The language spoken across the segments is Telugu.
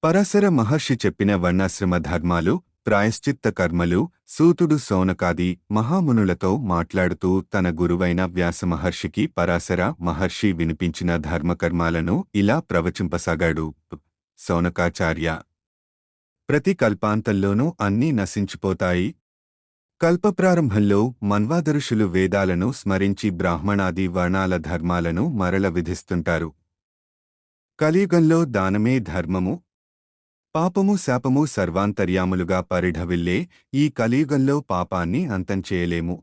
పరాశర మహర్షి చెప్పిన వర్ణాశ్రమ ధర్మాలు, ప్రాయశ్చిత్త కర్మలు. సూతుడు శౌనకాది మహామునులతో మాట్లాడుతూ తన గురువైన వ్యాసమహర్షికి పరాశర మహర్షి వినిపించిన ధర్మకర్మాలను ఇలా ప్రవచింపసాగాడు. శౌనకాచార్య, ప్రతి కల్పాంతంలోనూ అన్నీ నశించిపోతాయి. కల్పప్రారంభంలో మన్వాదఋషులు వేదాలను స్మరించి బ్రాహ్మణాది వర్ణాల ధర్మాలను మరల విధిస్తుంటారు. కలియుగంలో దానమే ధర్మము. పాపము శాపము సర్వాంతర్యాములుగా పరిఢవిల్లే ఈ కలియుగంలో పాపాన్ని అంతం చేయలేము.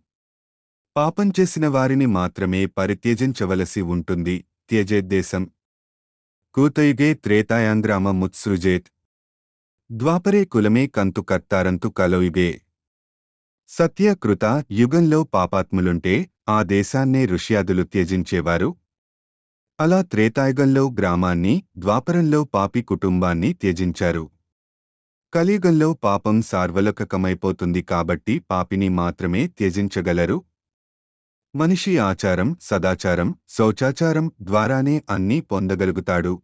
పాపం చేసిన వారిని మాత్రమే పరిత్యజించవలసి ఉంటుంది. త్యజేద్దేశం కూతయుగే త్రేతాయాంగ్రామ ముత్సృజేత్ ద్వాపరే కులమే కంతు కర్తారంతు కలయుగే. సత్య కృత యుగంలో పాపాత్ములుంటే ఆ దేశాన్నే ఋష్యాదులు త్యజించేవారు. అలా త్రేతాయుగంలో గ్రామాన్ని, ద్వాపరంలో పాపి కుటుంబాన్ని త్యజించారు. కలియుగంలో పాపం సార్వలౌకికమైపోతుంది కాబట్టి పాపిని మాత్రమే త్యజించగలరు. మనిషి ఆచారం, సదాచారం, శౌచాచారం ద్వారానే అన్నీ పొందగలుగుతాడు.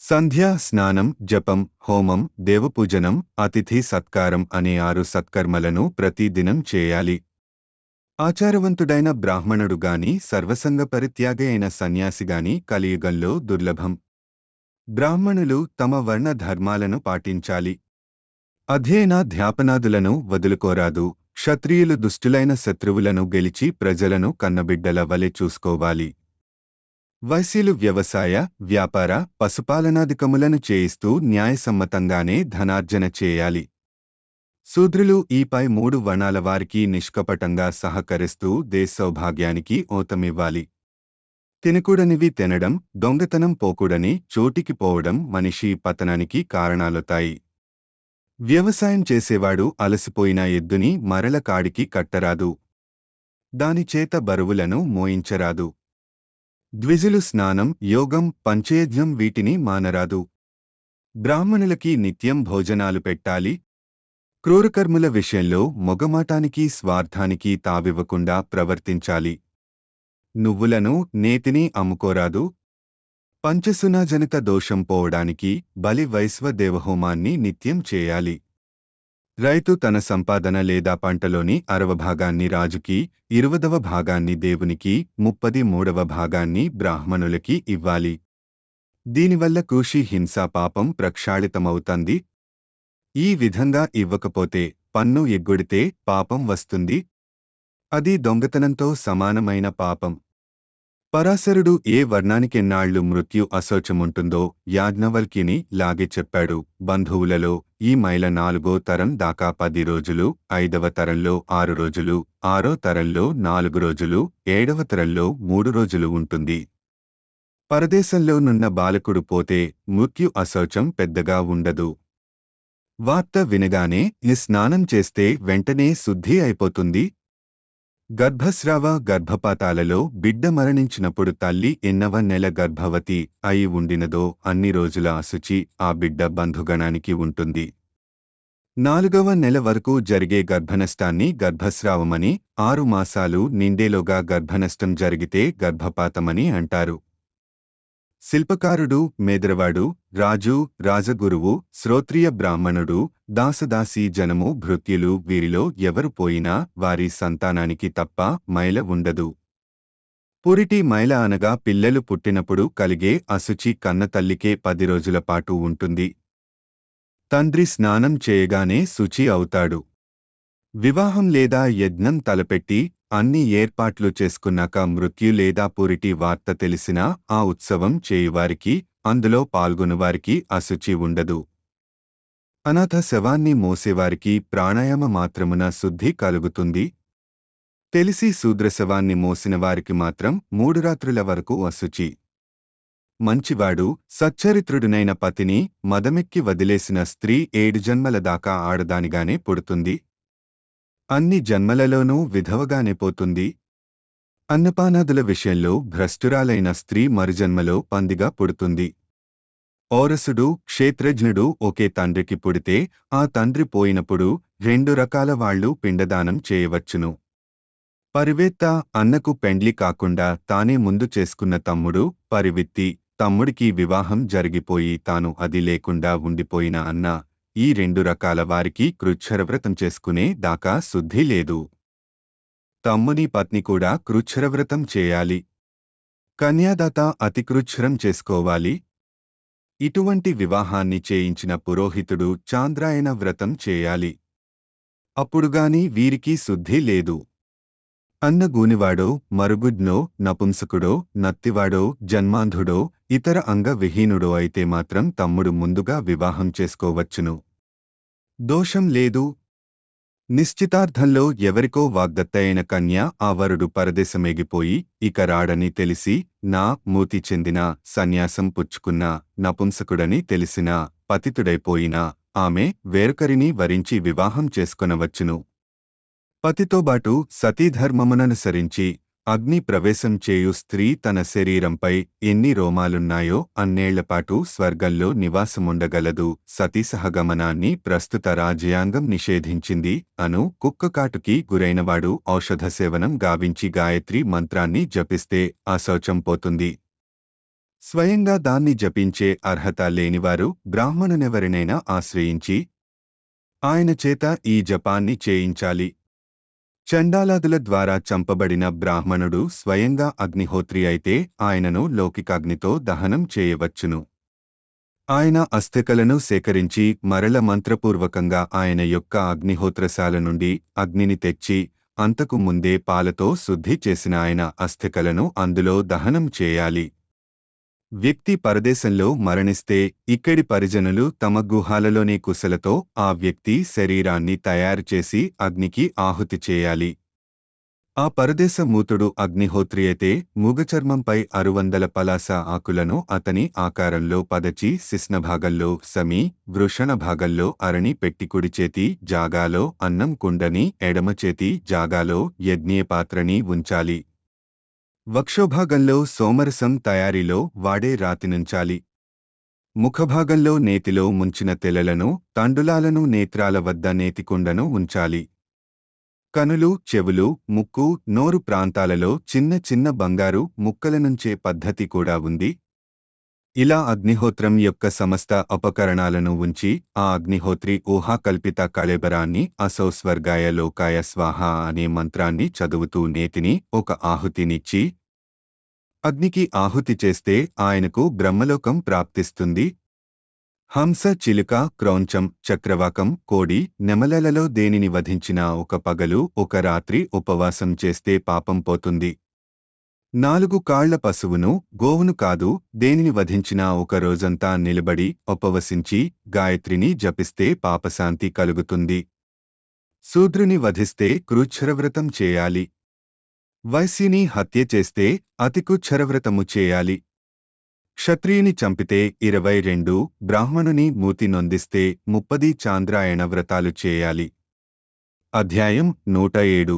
సంధ్య, స్నానం, జపం, హోమం, దేవపూజనం, అతిథి సత్కారం అనే 6 సత్కర్మలను ప్రతిదినం చేయాలి. ఆచారవంతుడైన బ్రాహ్మణుడుగాని సర్వసంగ పరిత్యాగి అయిన సన్యాసిగాని కలియుగంలో దుర్లభం. బ్రాహ్మణులు తమ వర్ణ ధర్మాలను పాటించాలి. అధ్యయనాధ్యాపనాదులను వదులుకోరాదు. క్షత్రియులు దుష్టులైన శత్రువులను గెలిచి ప్రజలను కన్నబిడ్డల వలె చూసుకోవాలి. వైశ్యులు వ్యవసాయ, వ్యాపార, పశుపాలనాదికములను చేయిస్తూ న్యాయసమ్మతంగానే ధనార్జన చేయాలి. శూద్రులు ఈ పై 3 వర్ణాల వారికి నిష్కపటంగా సహకరిస్తూ దేశసౌభాగ్యానికి ఓతమివ్వాలి. తినకూడనివి తినడం, దొంగతనం పోకూడని చోటికి పోవడం మనిషి పతనానికి కారణాలవుతాయి. వ్యవసాయం చేసేవాడు అలసిపోయిన ఎద్దుని మరల కాడికి కట్టరాదు. దానిచేత బరువులను మోయించరాదు. ద్విజులు స్నానం, యోగం, పంచయజ్ఞం వీటిని మానరాదు. బ్రాహ్మణులకి నిత్యం భోజనాలు పెట్టాలి. క్రూరకర్ముల విషయంలో మొగమాటానికి స్వార్థానికి తావివ్వకుండా ప్రవర్తించాలి. నువ్వులను, నేతిని అమ్ముకోరాదు. పంచసునాజనిత దోషం పోవడానికి బలి వైశ్వ దేవహోమాన్ని నిత్యం చేయాలి. రైతు తన సంపాదన లేదా పంటలోని 60 భాగాన్ని రాజుకి, 20వ భాగాన్ని దేవునికి, 33వ భాగాన్ని బ్రాహ్మణులకి ఇవ్వాలి. దీనివల్ల కృషి హింసా పాపం ప్రక్షాళితమవుతుంది. ఈ విధంగా ఇవ్వకపోతే, పన్ను ఎగ్గొడితే పాపం వస్తుంది. అది దొంగతనంతో సమానమైన పాపం. పరాశరుడు ఏ వర్ణానికెన్నాళ్లు మృత్యు అశౌచముంటుందో యాజ్ఞవల్క్యుని లాగే చెప్పాడు. బంధువులలో ఈ మైల 4వ తరం దాకా 10 రోజులు, 5వ తరంలో 6 రోజులు, 6వ తరంలో 4 రోజులు, 7వ తరంలో 3 రోజులు ఉంటుంది. పరదేశంలో నున్న బాలకుడు పోతే మృత్యు అశౌచం పెద్దగా ఉండదు. వార్త వినగానే స్నానం చేస్తే వెంటనే శుద్ధి అయిపోతుంది. గర్భస్రావ, గర్భపాతాలలో బిడ్డ మరణించినప్పుడు తల్లి ఎన్నవ నెల గర్భవతి అయి ఉండినదో అన్ని రోజుల అశుచి ఆ బిడ్డ బంధుగణానికి ఉంటుంది. 4వ నెల వరకు జరిగే గర్భనష్టాన్ని గర్భస్రావమని, 6 మాసాలు నిండేలోగా గర్భనష్టం జరిగితే గర్భపాతమని అంటారు. శిల్పకారుడు, మేదరవాడు, రాజు, రాజగురువు, శ్రోత్రియ బ్రాహ్మణుడు, దాసదాసీ జనము భృత్యులు వీరిలో ఎవరు పోయినా వారి సంతానానికి తప్ప మైల ఉండదు. పురిటి మైల అనగా పిల్లలు పుట్టినప్పుడు కలిగే అశుచి కన్నతల్లికే 10 రోజుల పాటు ఉంటుంది. తండ్రి స్నానం చేయగానే శుచి అవుతాడు. వివాహం లేదా యజ్ఞం తలపెట్టి అన్ని ఏర్పాట్లు చేసుకున్నాక మృత్యు లేదా పురిటి వార్త తెలిసినా ఆ ఉత్సవం చేయువారికి, అందులో పాల్గొనువారికి అశుచి ఉండదు. అనాథ శవాన్ని మోసేవారికి ప్రాణాయామ మాత్రమున శుద్ధి కలుగుతుంది. తెలిసి శూద్రశవాన్ని మోసిన వారికి మాత్రం 3 రాత్రుల వరకు అశుచి. మంచివాడు, సచ్చరిత్రుడునైన పతిని మదమెక్కి వదిలేసిన స్త్రీ 7 జన్మల దాకా ఆడదానిగానే పుడుతుంది. అన్ని జన్మలలోనూ విధవగానే పోతుంది. అన్నపానాదుల విషయంలో భ్రష్టురాలైన స్త్రీ మరుజన్మలో పందిగా పుడుతుంది. ఔరసుడు, క్షేత్రజ్ఞుడు ఒకే తండ్రికి పుడితే ఆ తండ్రి పోయినప్పుడు 2 రకాల వాళ్లు పిండదానం చేయవచ్చును. పరివేత్త, అన్నకు పెండ్లి కాకుండా తానే ముందు చేసుకున్న తమ్ముడు, పరివిత్తి, తమ్ముడికి వివాహం జరిగిపోయి తాను అది లేకుండా ఉండిపోయిన అన్న ఈ 2 రకాల వారికి కృచ్ఛ్రవ్రతం చేసుకునే దాకా శుద్ధి లేదు. తమ్ముని పత్ని కూడా కృచ్ఛ్రవ్రతం చేయాలి. కన్యాదాత అతికృచ్ఛ్రం చేసుకోవాలి. ఇటువంటి వివాహాన్ని చేయించిన పురోహితుడు చాంద్రాయణ వ్రతం చేయాలి. అప్పుడుగాని వీరికి శుద్ధి లేదు. అన్నగూనివాడో, మరుగుజ్ఞో, నపుంసకుడో, నత్తివాడో, జన్మాంధుడో, ఇతర అంగవిహీనుడో అయితే మాత్రం తమ్ముడు ముందుగా వివాహం చేసుకోవచ్చును. దోషం లేదు. నిశ్చితార్థంలో ఎవరికో వాగ్దత్తయైన కన్య ఆ వరుడు పరదేశమేగిపోయి ఇక రాడని తెలిసి మూతి చెందిన సన్యాసం పుచ్చుకున్న నపుంసకుడని తెలిసినా పతితుడైపోయినా ఆమె వేరొకరిని వరించి వివాహం చేసుకొనవచ్చును. పతితోబాటు సతీధర్మముననుసరించి అగ్ని ప్రవేశం చేయు స్త్రీ తన శరీరంపై ఎన్ని రోమాలున్నాయో అన్నేళ్లపాటు స్వర్గంలో నివాసముండగలదు. సతీసహగమనాన్ని ప్రస్తుత రాజ్యాంగం నిషేధించింది. కుక్కకాటుకి గురైనవాడు ఔషధ సేవనం గావించి గాయత్రి మంత్రాన్ని జపిస్తే అశౌచం పోతుంది. స్వయంగా దాన్ని జపించే అర్హత లేనివారు బ్రాహ్మణునెవరినైనా ఆశ్రయించి ఆయన చేత ఈ జపాన్ని చేయించాలి. చండాలాదుల ద్వారా చంపబడిన బ్రాహ్మణుడు స్వయంగా అగ్నిహోత్రి అయితే ఆయనను లౌకికాగ్నితో దహనం చేయవచ్చును. ఆయన అస్థికలను సేకరించి మరల మంత్రపూర్వకంగా ఆయన యొక్క అగ్నిహోత్రశాల నుండి అగ్నిని తెచ్చి అంతకు ముందే పాలతో శుద్ధి చేసిన ఆయన అస్థికలను అందులో దహనం చేయాలి. వ్యక్తి పరదేశంలో మరణిస్తే ఇక్కడి పరిజనులు తమ గుహాలలోని కుశలతో ఆ వ్యక్తి శరీరాన్ని తయారుచేసి అగ్నికి ఆహుతి చేయాలి. ఆ పరదేశ మూతుడు అగ్నిహోత్రి అయితే మూగచర్మంపై 600 పలాస ఆకులను అతని ఆకారంలో పదచి శిశ్నభాగంలో సమీ, వృషణభాగంలో అరణి పెట్టి కుడిచేతి జాగాలో అన్నం కుండని, ఎడమచేతి జాగాలో యజ్ఞపాత్రని ఉంచాలి. వక్షోభాగంలో సోమరసం తయారీలో వాడే రాతినుంచాలి. ముఖభాగంలో నేతిలో ముంచిన తెలలను, తండులాలను, నేత్రాల వద్ద నేతికుండను ఉంచాలి. కనులు, చెవులు, ముక్కు, నోరు ప్రాంతాలలో చిన్న చిన్న బంగారు ముక్కలనుంచే పద్ధతి కూడా ఉంది. ఇలా అగ్నిహోత్రం యొక్క సమస్త ఉపకరణాలను ఉంచి ఆ అగ్నిహోత్రి ఊహాకల్పిత కళేబరాన్ని అసౌ స్వర్గాయ లోకాయ స్వాహ అనే మంత్రాన్ని చదువుతూ నేతిని ఒక ఆహుతినిచ్చి అగ్నికి ఆహుతి చేస్తే ఆయనకు బ్రహ్మలోకం ప్రాప్తిస్తుంది. హంస, చిలుక, క్రౌంచం, చక్రవాకం, కోడి, నెమలలలో దేనిని వధించినా ఒక పగలు ఒక రాత్రి ఉపవాసం చేస్తే పాపం పోతుంది. 4 కాళ్ల పశువును, గోవును కాదు, దేనిని వధించినా ఒక రోజంతా నిలబడి ఉపవసించి గాయత్రిని జపిస్తే పాపశాంతి కలుగుతుంది. శూద్రుని వధిస్తే కృచ్ఛ్రవ్రతం చేయాలి. వైశ్యుని హత్య చేస్తే అతికృచ్ఛ్రవ్రతము చేయాలి. క్షత్రియుని చంపితే 22, బ్రాహ్మణుని మూతి నొందిస్తే 30 చాంద్రాయణ వ్రతాలు చేయాలి. అధ్యాయం 107.